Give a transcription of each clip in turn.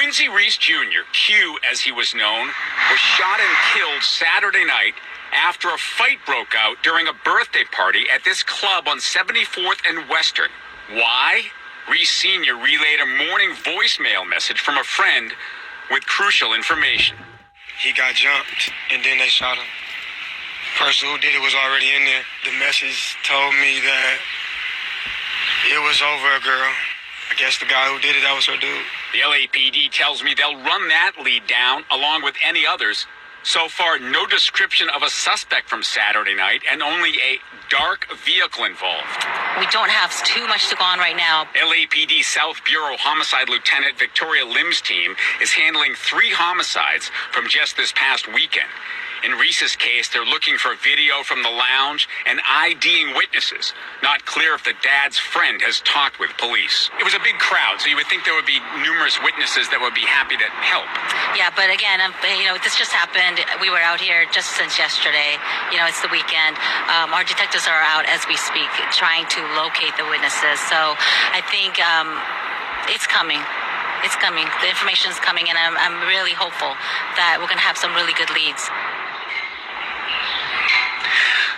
Quincy Reese Jr., Q as he was known, was shot and killed Saturday night after a fight broke out during a birthday party at this club on 74th and Western. Why? Reese Sr. relayed a morning voicemail message from a friend with crucial information. He got jumped, and then they shot him. Person who did it was already in there. The message told me that it was over a girl. I guess the guy who did it, that was her dude. The LAPD tells me they'll run that lead down along with any others. So far, no description of a suspect from Saturday night and only a dark vehicle involved. We don't have too much to go on right now. LAPD South Bureau Homicide Lieutenant Victoria Lim's team is handling 3 homicides from just this past weekend. In Reese's case, they're looking for video from the lounge and IDing witnesses. Not clear if the dad's friend has talked with police. It was a big crowd, so you would think there would be numerous witnesses that would be happy to help. Yeah, but again, this just happened. We were out here just since yesterday. It's the weekend. Our detectives are out as we speak, trying to locate the witnesses. So I think it's coming. It's coming. The information is coming, and I'm really hopeful that we're going to have some really good leads.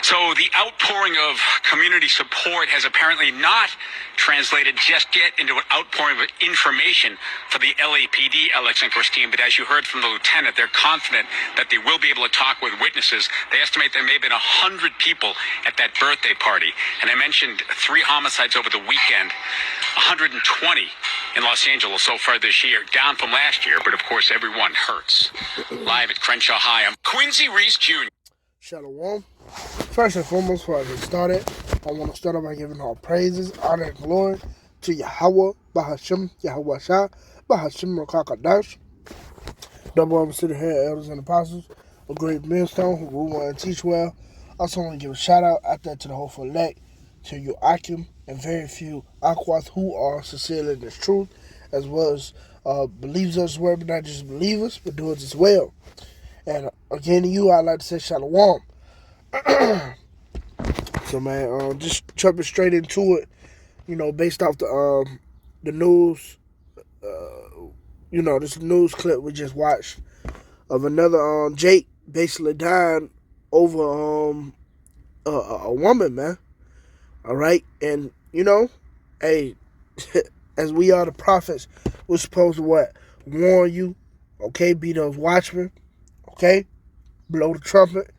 So the outpouring of community support has apparently not translated just yet into an outpouring of information for the LAPD Alex Inquist team. But as you heard from the lieutenant, they're confident that they will be able to talk with witnesses. They estimate there may have been 100 people at that birthday party. And I mentioned 3 homicides over the weekend, 120 in Los Angeles so far this year, down from last year. But of course, everyone hurts. Live at Crenshaw High, I'm Quincy Reese Jr. Shalom. First and foremost, before I get started, I want to start off by giving all praises, honor, and glory to YAHAWAH, BAHASHAM, YAHAWASHI, BAHASHAM, QADASH. Double over to the head elders and apostles, a great millstone who rule well and teach well. Also want to give a shout out there to the whole elect, to you Akim, and very few Aquas who are sincerely in this truth, as well as believers of this word, but not just believers, but doers as well. And again to you, I'd like to say shalom. So man, just jumping straight into it, based off the news, this news clip we just watched of another Jake basically dying over a woman, man. All right, and hey, as we are the prophets, we're supposed to warn you, okay, be those watchmen, okay, blow the trumpet.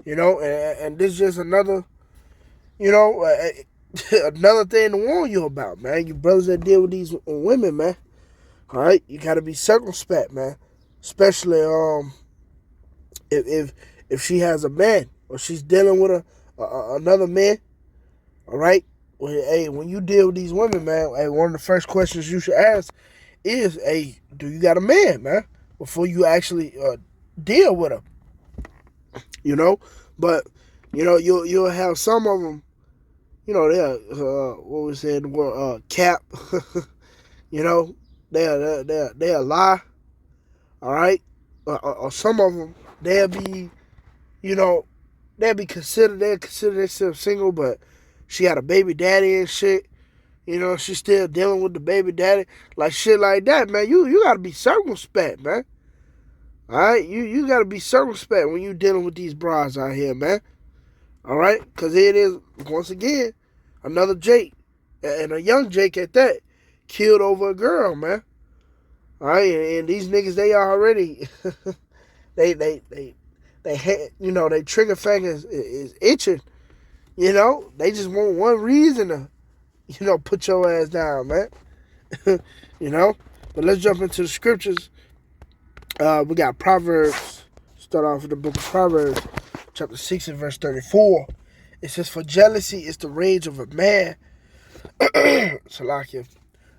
And this is just another, another thing to warn you about, man. You brothers that deal with these women, man. All right, you got to be circumspect, man. Especially if she has a man or she's dealing with another man. All right. Well, hey, when you deal with these women, man, hey, one of the first questions you should ask is, hey, do you got a man, man, before you actually deal with her. But you'll have some of them, they're what we said the word cap, they'll lie, all right, or some of them they'll consider themselves single, but she had a baby daddy and shit, she's still dealing with the baby daddy, like shit like that, man. You gotta be circumspect, man. All right, you got to be circumspect when you dealing with these brides out here, man. All right, because it is, once again, another Jake, and a young Jake at that, killed over a girl, man. All right, and these niggas, they already, they trigger finger is itching. They just want one reason to, put your ass down, man. But let's jump into the scriptures. We got Proverbs, start off with the book of Proverbs, chapter 6 and verse 34. It says, for jealousy is the rage of a man. Salakia.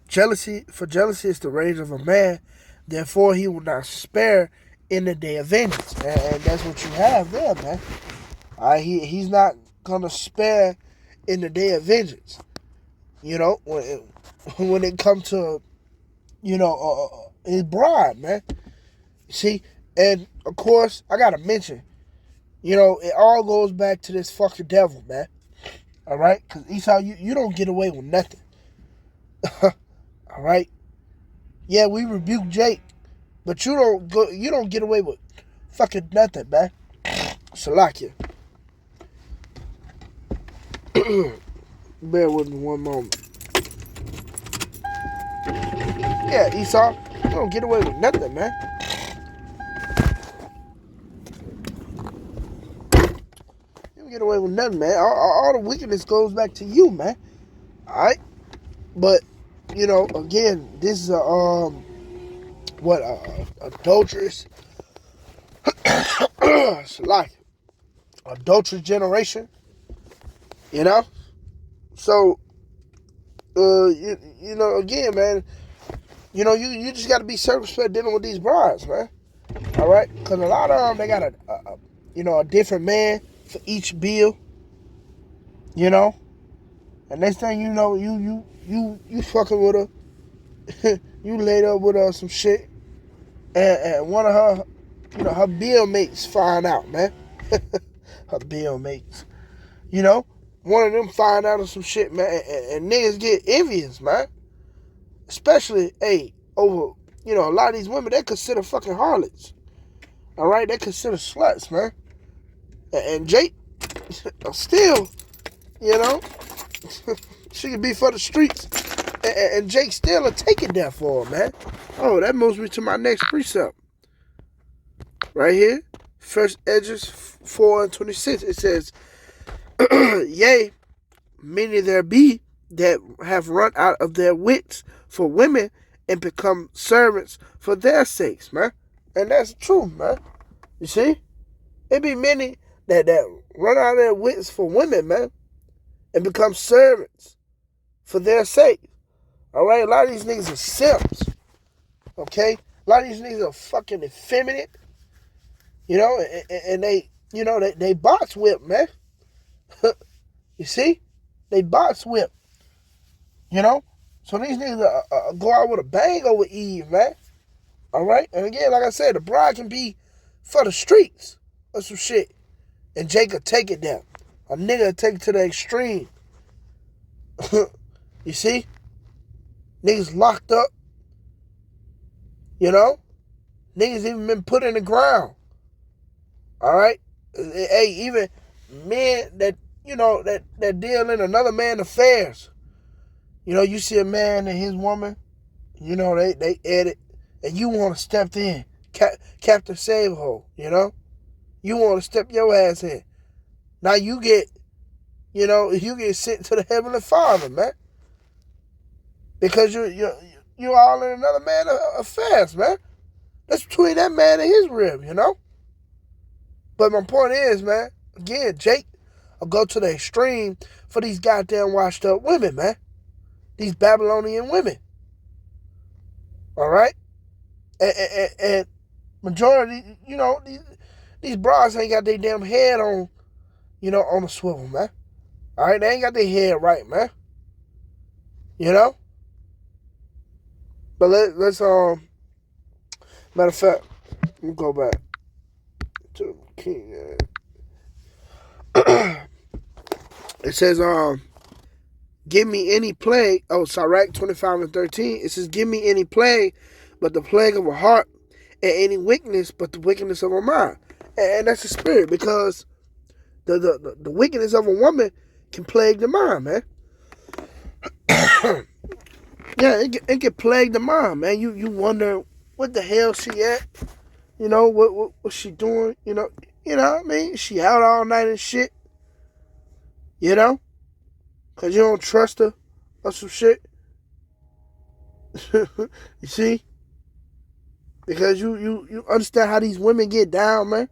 Jealousy is the rage of a man, therefore he will not spare in the day of vengeance. And that's what you have there, man. He's not going to spare in the day of vengeance. When it comes to, his bride, man. See, and of course, I gotta mention, it all goes back to this fucking devil, man. All right, because Esau, you don't get away with nothing. All right, Yeah, we rebuke Jake, but you don't get away with fucking nothing, man. Salakia. Bear with me one moment. Yeah, Esau, you don't get away with nothing, man. You don't get away with nothing, man. All the wickedness goes back to you, man. All right, but again, this is adulterous, like adulterous generation, So, again, man, you just got to be circumspect dealing with these brides, man. All right, because a lot of them they got a different man for each bill, and next thing you know, you fucking with her, you laid up with her some shit, and one of her, her bill mates find out, man. Her bill mates, one of them find out of some shit, man, and niggas get envious, man. Especially, over, a lot of these women, they consider fucking harlots. All right, they consider sluts, man. And Jake, still, she could be for the streets. And Jake still will take it there for her, man. Oh, that moves me to my next precept. Right here. First Edges 4:26. It says, yea, many there be that have run out of their wits for women and become servants for their sakes, man. And that's true, man. You see? It be many that run out of their wits for women, man, and become servants for their sake. All right? A lot of these niggas are simps. Okay? A lot of these niggas are fucking effeminate. And they, they box whip, man. You see? They box whip. So these niggas go out with a bang over Eve, man. All right? And again, like I said, the bride can be for the streets or some shit. And Jake will take it there. A nigga will take it to the extreme. You see? Niggas locked up. Niggas even been put in the ground. All right? Hey, even men that, that deal in another man's affairs. You see a man and his woman, they edit, and you want to step in. Captain Save-Ho, You want to step your ass in. Now you get, you get sent to the Heavenly Father, man. Because you're all in another man's affairs, man. That's between that man and his rib, But my point is, man, again, Jake will go to the extreme for these goddamn washed up women, man. These Babylonian women. All right? And majority, these bras ain't got their damn head on, on a swivel, man. All right? They ain't got their head right, man. But let's, matter of fact, let me go back to King. It says, give me any plague. Oh, Sirach 25:13. It says, give me any plague but the plague of a heart, and any weakness but the wickedness of a mind. And that's the spirit, because the wickedness of a woman can plague the mind, man. Yeah, it can plague the mind, man. You wonder what the hell she at. What she doing? You know what I mean? She out all night and shit. Because you don't trust her or some shit. You see? Because you understand how these women get down, man.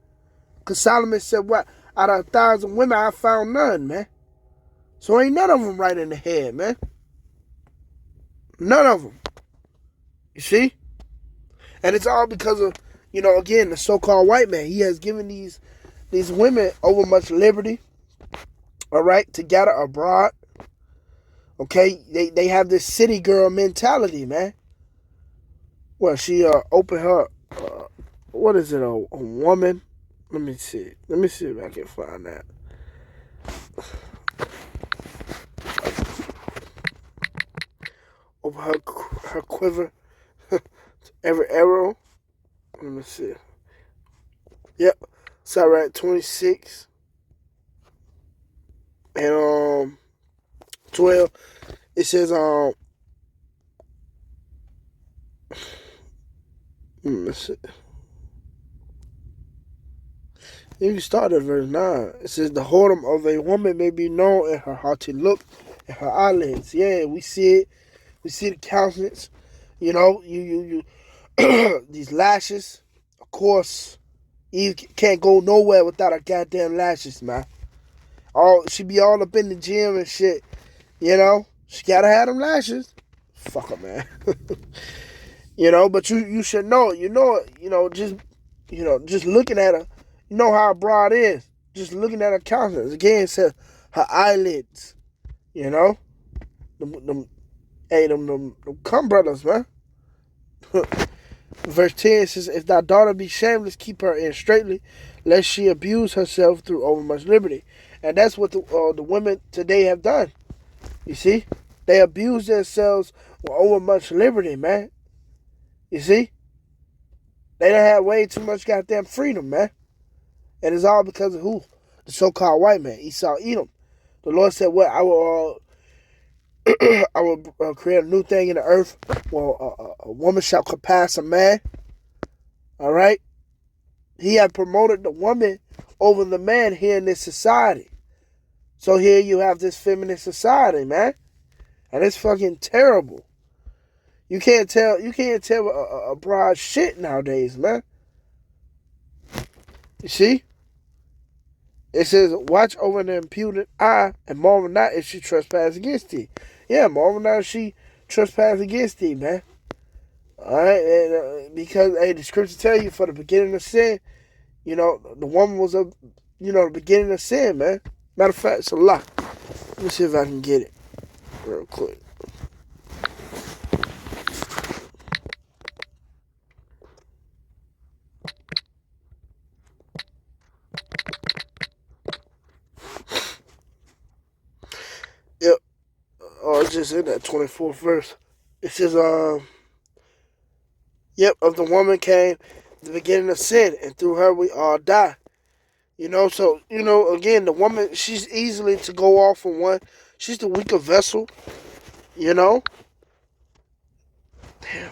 Because Solomon said, what? Out of 1,000 women, I found none, man. So ain't none of them right in the head, man. None of them. You see? And it's all because of, again, the so-called white man. He has given these women over much liberty, all right, to gather abroad. Okay? They have this city girl mentality, man. Well, she opened her, what is it, a woman? Let me see. Let me see if I can find that. Over her quiver. every arrow. Let me see. Yep. Sirach 26 and 12. It says let me see. You can start at verse 9. It says, the whoredom of a woman may be known in her haughty look and her eyelids. Yeah, we see it. We see the countenance. You know, you these lashes. Of course, Eve can't go nowhere without her goddamn lashes, man. She be all up in the gym and shit. You know, she gotta have them lashes. Fuck her, man. You know, but you should know it. You know it. Just looking at her. You know how broad is. Just looking at her countenance. Again, it says her eyelids. You know? Them cum brothers, man. Verse 10 says, if thy daughter be shameless, keep her in straitly, lest she abuse herself through overmuch liberty. And that's what the women today have done. You see? They abuse themselves with overmuch liberty, man. You see? They done had way too much goddamn freedom, man. And it's all because of who? The so-called white man, Esau, Edom. The Lord said, "What I will create a new thing in the earth. Well, a woman shall surpass a man." All right. He had promoted the woman over the man here in this society. So here you have this feminist society, man, and it's fucking terrible. You can't tell a broad shit nowadays, man. You see? It says, watch over the impudent eye, and marvel not if she trespass against thee. Yeah, marvel not if she trespass against thee, man. Alright, and, because, hey, the scripture tell you for the beginning of sin, you know, the woman was the beginning of sin, man. Matter of fact, it's a lie. Let me see if I can get it real quick. Yep. Oh, it's just in that 24th verse. It says, yep, of the woman came the beginning of sin, and through her we all die. You know, so, again, the woman, she's easily to go off on one. She's the weaker vessel, you know. Damn.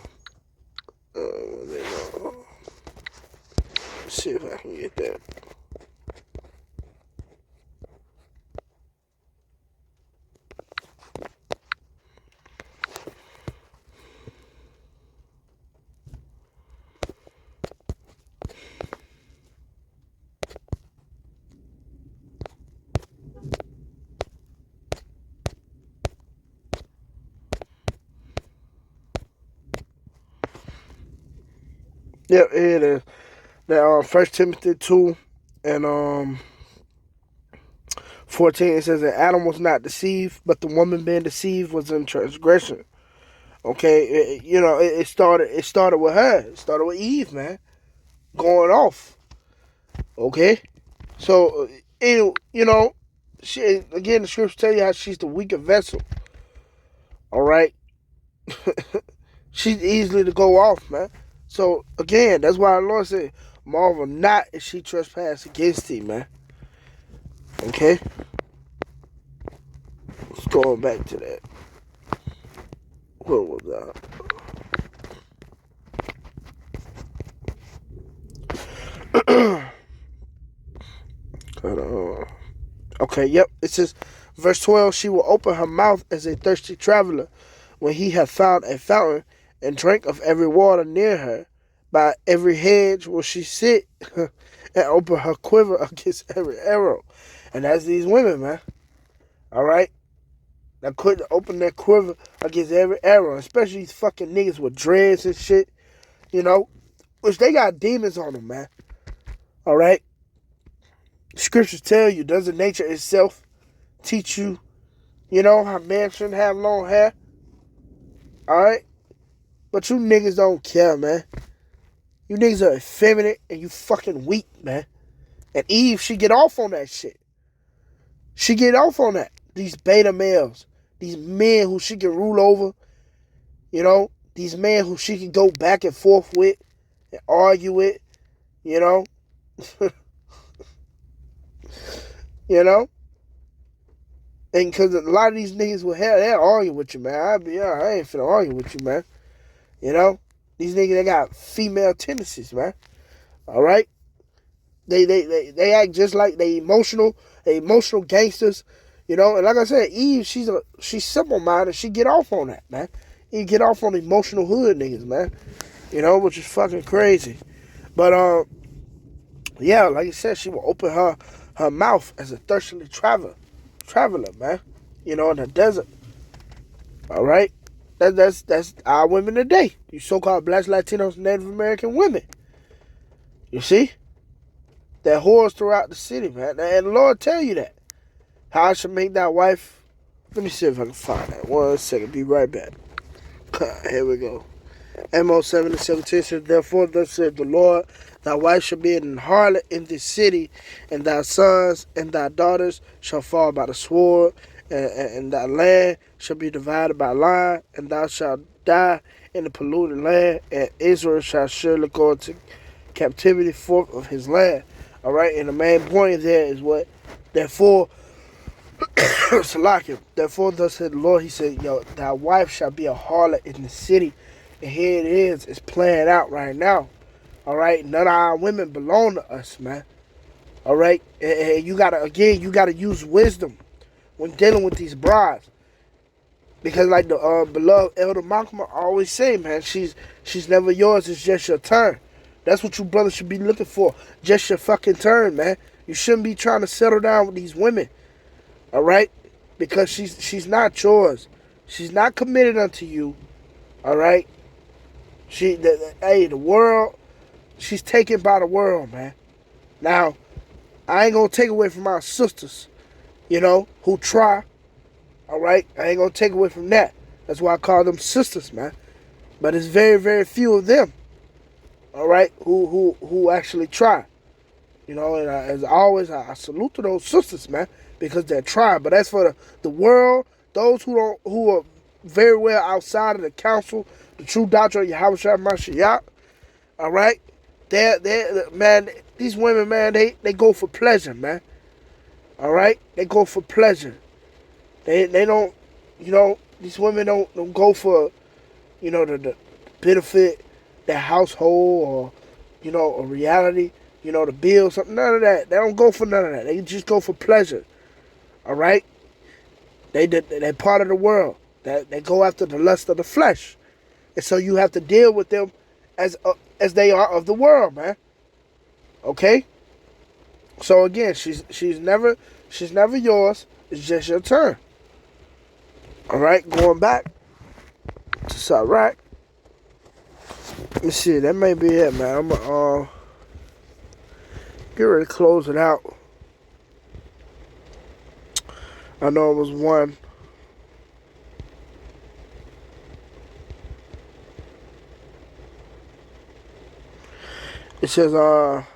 Let's see if I can get that. Yep, here it is. Now, 1 Timothy 2 and 14, it says that Adam was not deceived, but the woman being deceived was in transgression. Okay, it started with her. It started with Eve, man, going off. Okay, so she, again, the scriptures tell you how she's the weaker vessel. All right, she's easily to go off, man. So again, that's why the Lord said, marvel not if she trespass against thee, man. Okay? Let's go back to that. Where was that? Okay, yep. It says, verse 12, she will open her mouth as a thirsty traveler when he hath found a fountain, and drank of every water near her. By every hedge will she sit and open her quiver against every arrow. And that's these women, man. All right? Now quit to open their quiver against every arrow, especially these fucking niggas with dreads and shit, which they got demons on them, man. All right? Scriptures tell you, doesn't nature itself teach you, how man shouldn't have long hair? All right? But you niggas don't care, man. You niggas are effeminate and you fucking weak, man. And Eve, she get off on that shit. She get off these beta males, these men who she can rule over, these men who she can go back and forth with and argue with, you know. You know? And because a lot of these niggas will hell, they'll argue with you, man. I ain't finna argue with you, man. You know? These niggas, they got female tendencies, man. All right? They act just like they emotional gangsters, you know. And like I said, Eve, she's simple-minded. She get off on that, man. You get off on emotional hood niggas, man. You know, which is fucking crazy. But, yeah, like I said, she will open her mouth as a thirstily traveler, man. You know, in the desert. All right? That's our women today. You so-called Blacks, Latinos, Native American women. You see? That whores throughout the city, man. And the Lord tell you that. How I should make that wife. Let me see if I can find that. 1 second. Be right back. Here we go. Amos 7:17 says, therefore thus saith the Lord, thy wife shall be an harlot in this city, and thy sons and thy daughters shall fall by the sword, and thy land shall be divided by line, and thou shalt die in the polluted land, and Israel shall surely go into captivity forth of his land. All right, and the main point there is what? Therefore, Salakia, therefore thus said the Lord, he said, yo, thy wife shall be a harlot in the city. And here it is, it's playing out right now. All right, none of our women belong to us, man. All right, and you gotta use wisdom when dealing with these brides. Because like the beloved Elder Malcolm always say, man, she's never yours, it's just your turn. That's what you brothers should be looking for. Just your fucking turn, man. You shouldn't be trying to settle down with these women. All right? Because she's not yours. She's not committed unto you. All right? The world, she's taken by the world, man. Now, I ain't going to take away from our sisters, you know, who try. All right? I ain't going to take away from that. That's why I call them sisters, man. But it's very, very few of them. All right, who actually try, you know, and as always, I salute to those sisters, man, because they're trying. But as for the world, those who are very well outside of the counsel, the true doctrine of Yahawashi Mashiach, all right, they're man, these women, man, they go for pleasure, man. All right, they go for pleasure. They don't, you know, these women don't go for, you know, the benefit. Their household or, you know, a reality, you know, the bill, something, none of that. They don't go for none of that. They just go for pleasure. All right? They're part of the world. They go after the lust of the flesh. And so you have to deal with them as they are of the world, man. Okay? So again, she's never yours. It's just your turn. All right? Going back to Sirach. Let me see, that may be it, man. I'm gonna get ready to close it out. I know it was one. It says, well,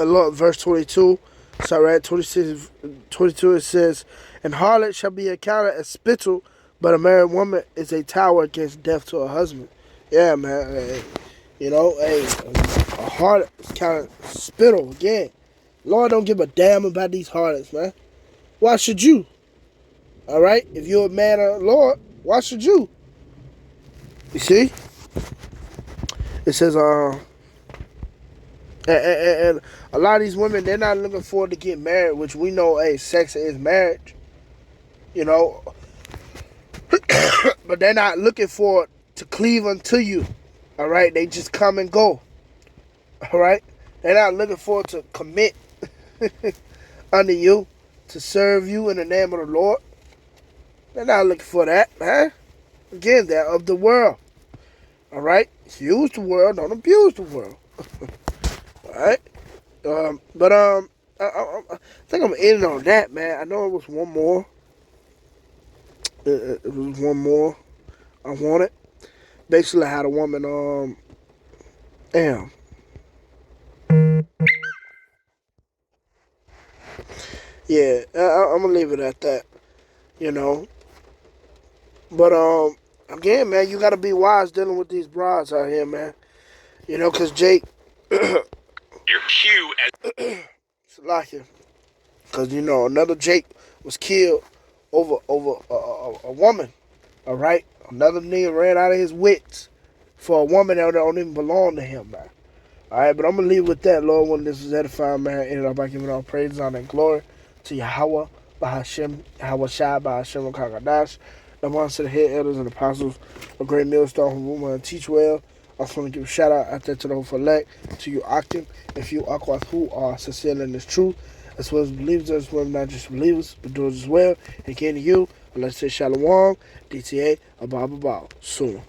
look, verse 22. Sorry, 26, 22, it says, and harlot shall be accounted as spittle, but a married woman is a tower against death to her husband. Yeah, man. Hey, you know, hey, a harlot is counted spittle again. Lord don't give a damn about these harlots, man. Why should you? All right? If you're a man of the Lord, why should you? You see? It says, and a lot of these women, they're not looking forward to get married, which we know, hey, sex is marriage, you know. But they're not looking for to cleave unto you, all right? They just come and go, all right? They're not looking forward to commit unto you, to serve you in the name of the Lord. They're not looking for that, man. Again, they're of the world, all right? Use the world, don't abuse the world. Alright, but I think I'm ending on that, man. I know it was one more. It was one more I wanted. Basically, I had a woman, Yeah, I'm gonna leave it at that. You know, but again, man, you gotta be wise dealing with these brides out here, man. You know, cause Jake, Your cue as Salakia, cause you know another Jake was killed over a woman. All right, another nigga ran out of his wits for a woman that don't even belong to him, man. All right, but I'm gonna leave with that, Lord. When this is edifying, man, ended up by giving all praise, honor, and glory to Yahawah, BAHASHAM, YAHAWASHI, BAHASHAM, QADASH, the ones to the head elders and apostles, a great millstone who woman and teach well. I also want to give a shout out there to the whole elect, to you Akim, and few Akwath who are sincere in this truth, as well as believers, as well, not just believers, but doers as well. And again to you, let's say Shalom, DTA, Abba, Sooner.